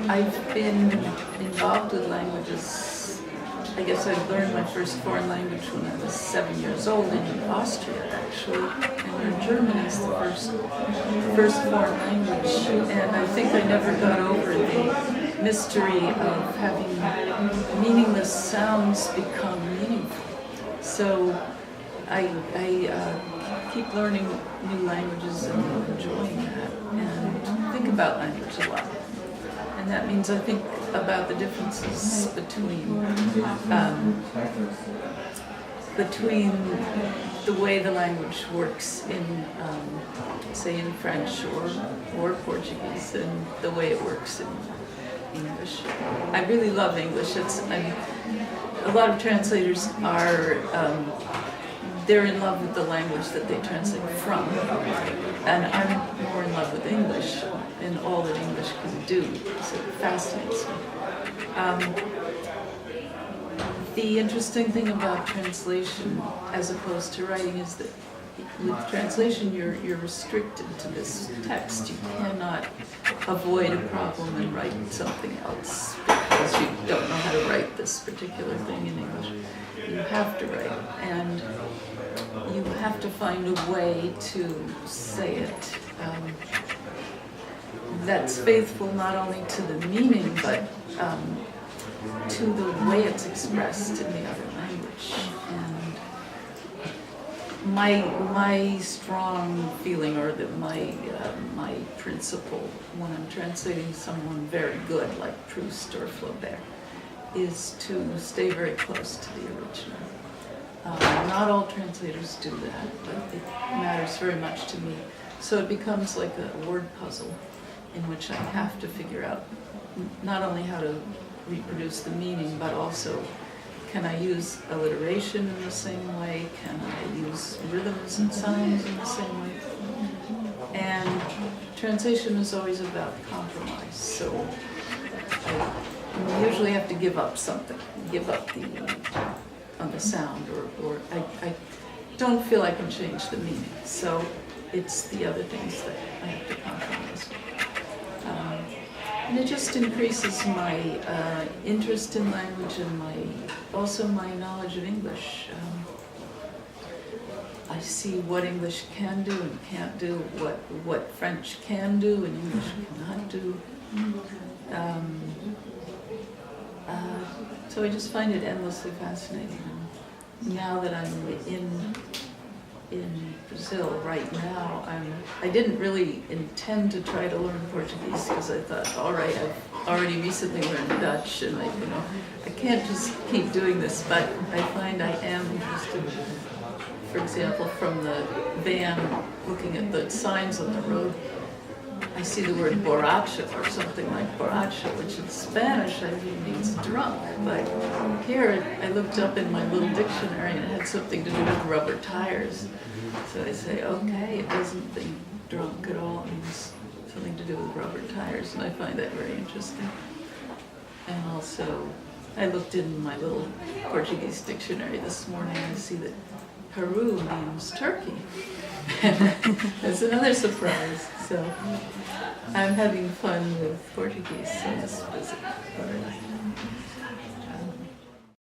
I've been involved with languages. I guess I learned my first foreign language when I was 7 years old in Austria, actually, and German is the first foreign language. And I think I never got over the mystery of having meaningless sounds become meaningful. So I keep learning new languages and enjoying that, and think about language a lot. And that means I think about the differences between the way the language works in, say, in French or Portuguese, and the way it works in English. I really love English. A lot of translators are they're in love with the language that they translate from, and I'm more in love with English and all that English can do, so it fascinates me. The interesting thing about translation as opposed to writing is that with translation you're restricted to this text. You cannot avoid a problem and write something else because you don't know how to write this particular thing in English. You have to write, and you have to find a way to say it that's faithful not only to the meaning, but to the way it's expressed in the other language. And my strong feeling, or my principle when I'm translating someone very good, like Proust or Flaubert, is to stay very close to the original. Not all translators do that, but it matters very much to me. So it becomes like a word puzzle in which I have to figure out not only how to reproduce the meaning, but also, can I use alliteration in the same way? Can I use rhythms and sounds in the same way? And translation is always about compromise, so I usually have to give up something, give up on the sound, or I don't feel I can change the meaning, so it's the other things that I have to compromise. And it just increases my interest in language and also my knowledge of English. I see what English can do and can't do, what French can do and English cannot do. So I just find it endlessly fascinating. Now that I'm in Brazil right now, I didn't really intend to try to learn Portuguese because I thought, all right, I've already recently learned Dutch, and I can't just keep doing this. But I find I am interested. For example, from the van, looking at the signs on the road, I see the word borracha or something like borracha, which in Spanish I think means drunk. But here I looked up in my little dictionary and it had something to do with rubber tires. So I say, okay, it doesn't mean drunk at all. It means something to do with rubber tires, and I find that very interesting. And also, I looked in my little Portuguese dictionary this morning and I see that Peru means Turkey. That's another surprise. So I'm having fun with Portuguese, so this was